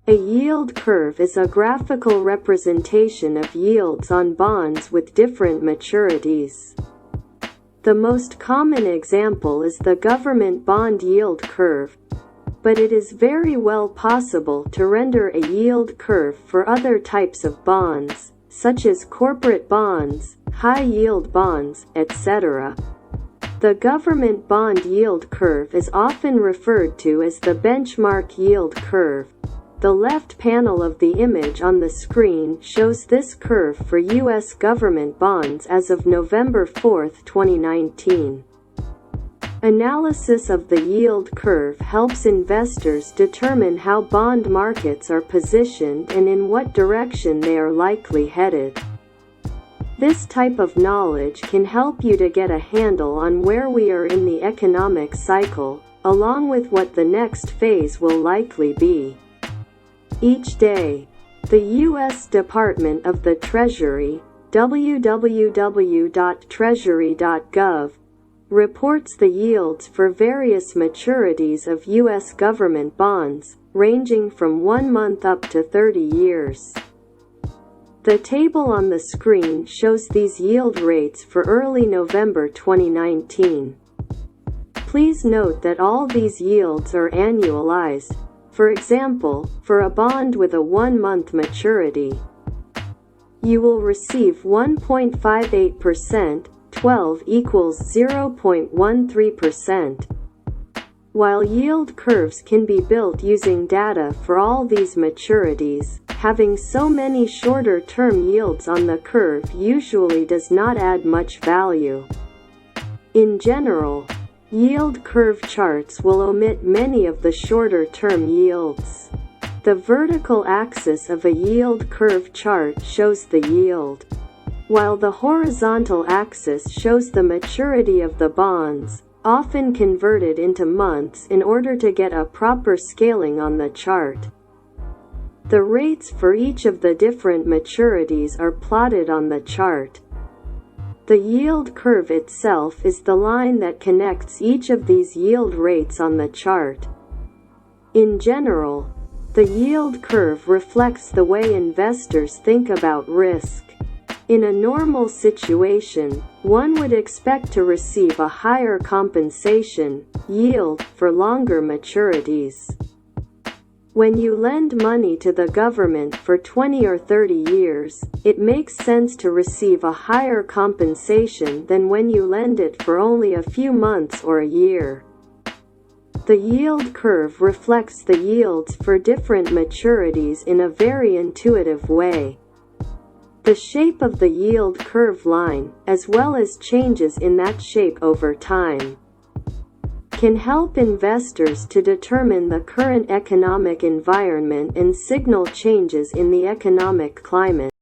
A yield curve is a graphical representation of yields on bonds with different maturities. The most common example is the government bond yield curve, but it is very well possible to render a yield curve for other types of bonds, such as corporate bonds, high-yield bonds, etc. The government bond yield curve is often referred to as the benchmark yield curve. The left panel of the image on the screen shows this curve for U.S. government bonds as of November 4, 2019. Analysis of the yield curve helps investors determine how bond markets are positioned and in what direction they are likely headed. This type of knowledge can help you to get a handle on where we are in the economic cycle, along with what the next phase will likely be. Each day, the U.S. Department of the Treasury, www.treasury.gov, reports the yields for various maturities of U.S. government bonds, ranging from 1 month up to 30 years. The table on the screen shows these yield rates for early November 2019. Please note that all these yields are annualized. For example, for a bond with a 1-month maturity, you will receive 1.58%, 12 equals 0.13%. While yield curves can be built using data for all these maturities, having so many shorter-term yields on the curve usually does not add much value. In general, yield curve charts will omit many of the shorter-term yields. The vertical axis of a yield curve chart shows the yield, while the horizontal axis shows the maturity of the bonds, often converted into months in order to get a proper scaling on the chart. The rates for each of the different maturities are plotted on the chart. The yield curve itself is the line that connects each of these yield rates on the chart. In general, the yield curve reflects the way investors think about risk. In a normal situation, one would expect to receive a higher compensation yield for longer maturities. When you lend money to the government for 20 or 30 years, it makes sense to receive a higher compensation than when you lend it for only a few months or a year. The yield curve reflects the yields for different maturities in a very intuitive way. The shape of the yield curve line, as well as changes in that shape over time, can help investors to determine the current economic environment and signal changes in the economic climate.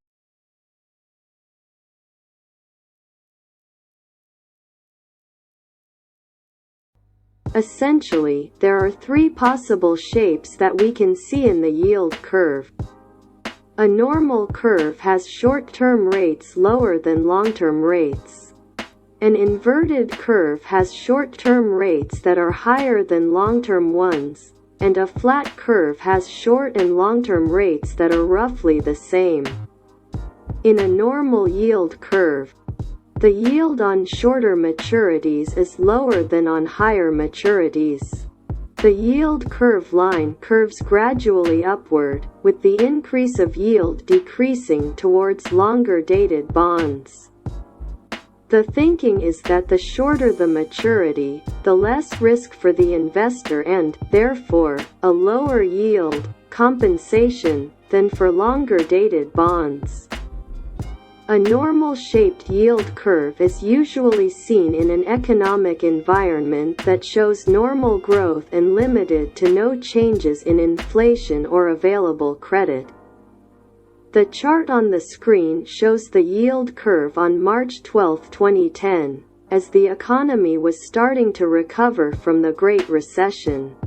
Essentially, there are 3 possible shapes that we can see in the yield curve. A normal curve has short-term rates lower than long-term rates. An inverted curve has short-term rates that are higher than long-term ones, and a flat curve has short and long-term rates that are roughly the same. In a normal yield curve, the yield on shorter maturities is lower than on higher maturities. The yield curve line curves gradually upward, with the increase of yield decreasing towards longer-dated bonds. The thinking is that the shorter the maturity, the less risk for the investor and, therefore, a lower yield compensation than for longer-dated bonds. A normal-shaped yield curve is usually seen in an economic environment that shows normal growth and limited to no changes in inflation or available credit. The chart on the screen shows the yield curve on March 12, 2010, as the economy was starting to recover from the Great Recession.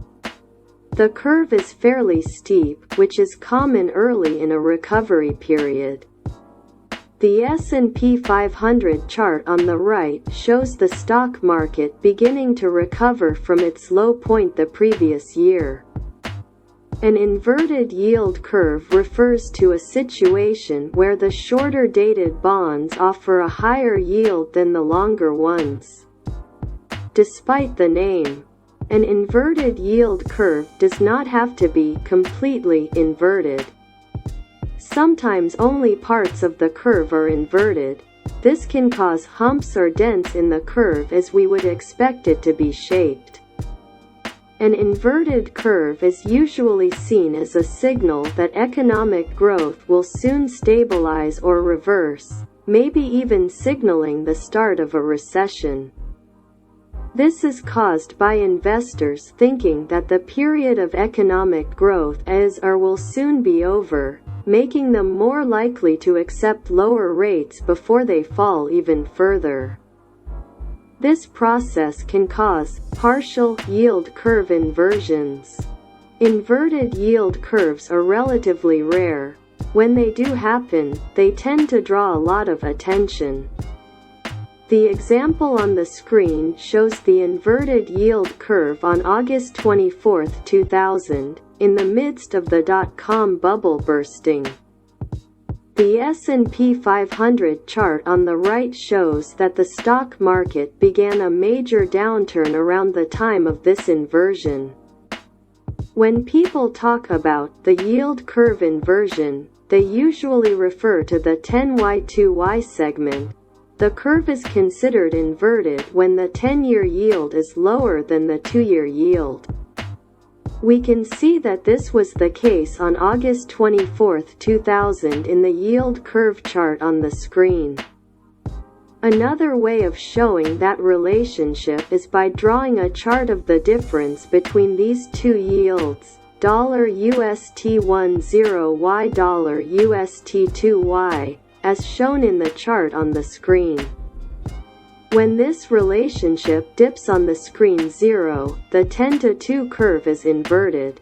The curve is fairly steep, which is common early in a recovery period. The S&P 500 chart on the right shows the stock market beginning to recover from its low point the previous year. An inverted yield curve refers to a situation where the shorter dated bonds offer a higher yield than the longer ones. Despite the name, an inverted yield curve does not have to be completely inverted. Sometimes only parts of the curve are inverted. This can cause humps or dents in the curve as we would expect it to be shaped. An inverted curve is usually seen as a signal that economic growth will soon stabilize or reverse, maybe even signaling the start of a recession. This is caused by investors thinking that the period of economic growth is or will soon be over, making them more likely to accept lower rates before they fall even further. This process can cause partial yield curve inversions. Inverted yield curves are relatively rare. When they do happen, they tend to draw a lot of attention. The example on the screen shows the inverted yield curve on August 24, 2000, in the midst of the dot-com bubble bursting. The S&P 500 chart on the right shows that the stock market began a major downturn around the time of this inversion. When people talk about the yield curve inversion, they usually refer to the 10Y2Y segment. The curve is considered inverted when the 10-year yield is lower than the 2-year yield. We can see that this was the case on August 24, 2000 in the yield curve chart on the screen. Another way of showing that relationship is by drawing a chart of the difference between these two yields, $UST10Y, $UST2Y, as shown in the chart on the screen. When this relationship dips on the screen 0, the 10-to-2 curve is inverted.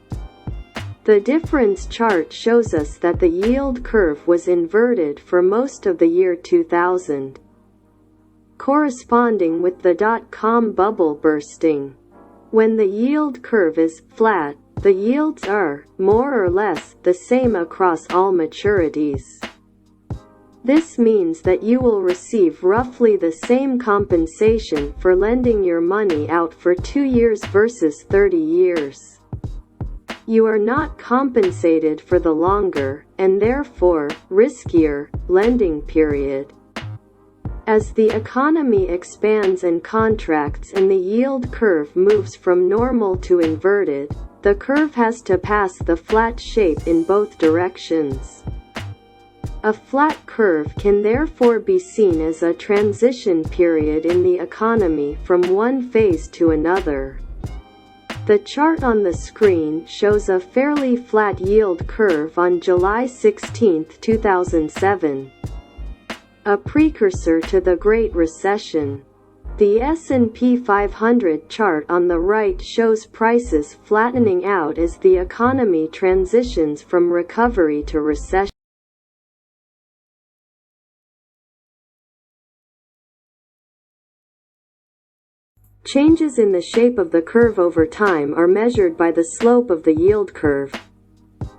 The difference chart shows us that the yield curve was inverted for most of the year 2000, corresponding with the dot-com bubble bursting. When the yield curve is flat, the yields are, more or less, the same across all maturities. This means that you will receive roughly the same compensation for lending your money out for 2 years versus 30 years. You are not compensated for the longer, and therefore, riskier, lending period. As the economy expands and contracts and the yield curve moves from normal to inverted, the curve has to pass the flat shape in both directions. A flat curve can therefore be seen as a transition period in the economy from one phase to another. The chart on the screen shows a fairly flat yield curve on July 16, 2007, a precursor to the Great Recession. The S&P 500 chart on the right shows prices flattening out as the economy transitions from recovery to recession. Changes in the shape of the curve over time are measured by the slope of the yield curve.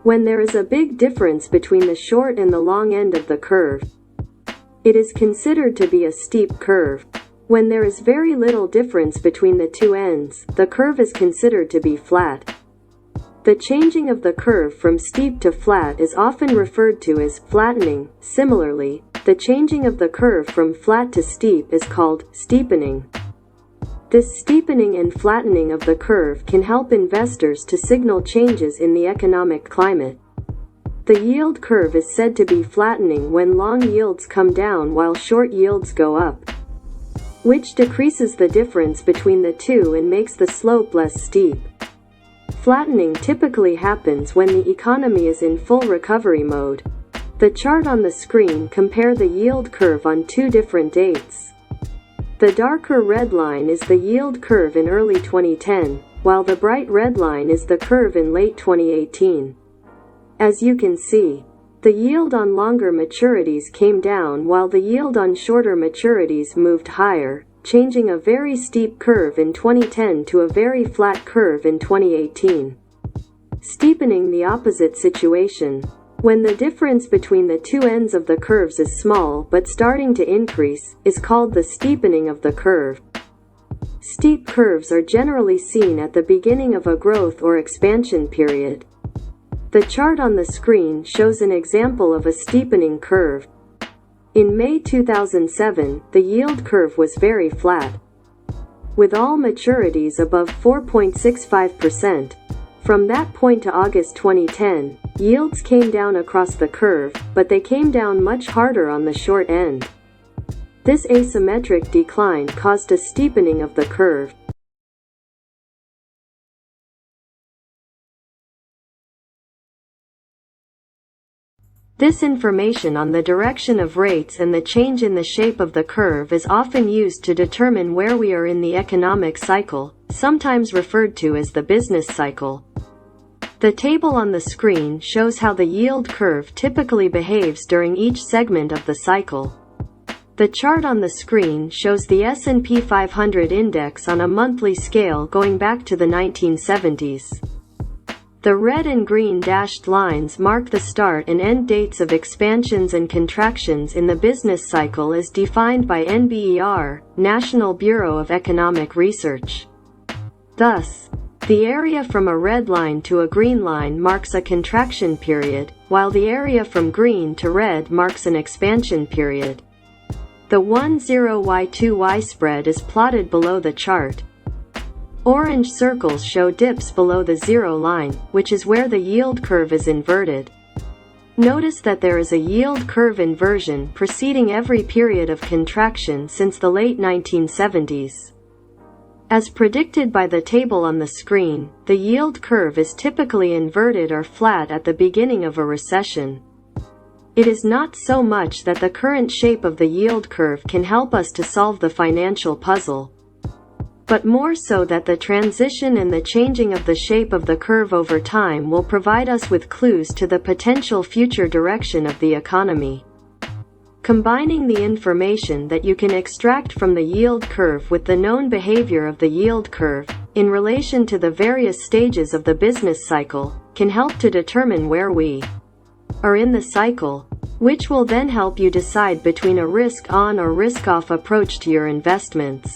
When there is a big difference between the short and the long end of the curve, it is considered to be a steep curve. When there is very little difference between the two ends, the curve is considered to be flat. The changing of the curve from steep to flat is often referred to as flattening. Similarly, the changing of the curve from flat to steep is called steepening. This steepening and flattening of the curve can help investors to signal changes in the economic climate. The yield curve is said to be flattening when long yields come down while short yields go up, which decreases the difference between the two and makes the slope less steep. Flattening typically happens when the economy is in full recovery mode. The chart on the screen compares the yield curve on two different dates. The darker red line is the yield curve in early 2010, while the bright red line is the curve in late 2018. As you can see, the yield on longer maturities came down while the yield on shorter maturities moved higher, changing a very steep curve in 2010 to a very flat curve in 2018. Steepening, the opposite situation. When the difference between the two ends of the curves is small but starting to increase, is called the steepening of the curve. Steep curves are generally seen at the beginning of a growth or expansion period. The chart on the screen shows an example of a steepening curve. In May 2007, the yield curve was very flat, with all maturities above 4.65%. From that point to August 2010, yields came down across the curve, but they came down much harder on the short end. This asymmetric decline caused a steepening of the curve. This information on the direction of rates and the change in the shape of the curve is often used to determine where we are in the economic cycle, sometimes referred to as the business cycle. The table on the screen shows how the yield curve typically behaves during each segment of the cycle. The chart on the screen shows the S&P 500 index on a monthly scale going back to the 1970s. The red and green dashed lines mark the start and end dates of expansions and contractions in the business cycle as defined by NBER, National Bureau of Economic Research. Thus, the area from a red line to a green line marks a contraction period, while the area from green to red marks an expansion period. The 1-0-Y-2-Y spread is plotted below the chart. Orange circles show dips below the zero line, which is where the yield curve is inverted. Notice that there is a yield curve inversion preceding every period of contraction since the late 1970s. As predicted by the table on the screen, the yield curve is typically inverted or flat at the beginning of a recession. It is not so much that the current shape of the yield curve can help us to solve the financial puzzle, but more so that the transition and the changing of the shape of the curve over time will provide us with clues to the potential future direction of the economy. Combining the information that you can extract from the yield curve with the known behavior of the yield curve, in relation to the various stages of the business cycle, can help to determine where we are in the cycle, which will then help you decide between a risk-on or risk-off approach to your investments.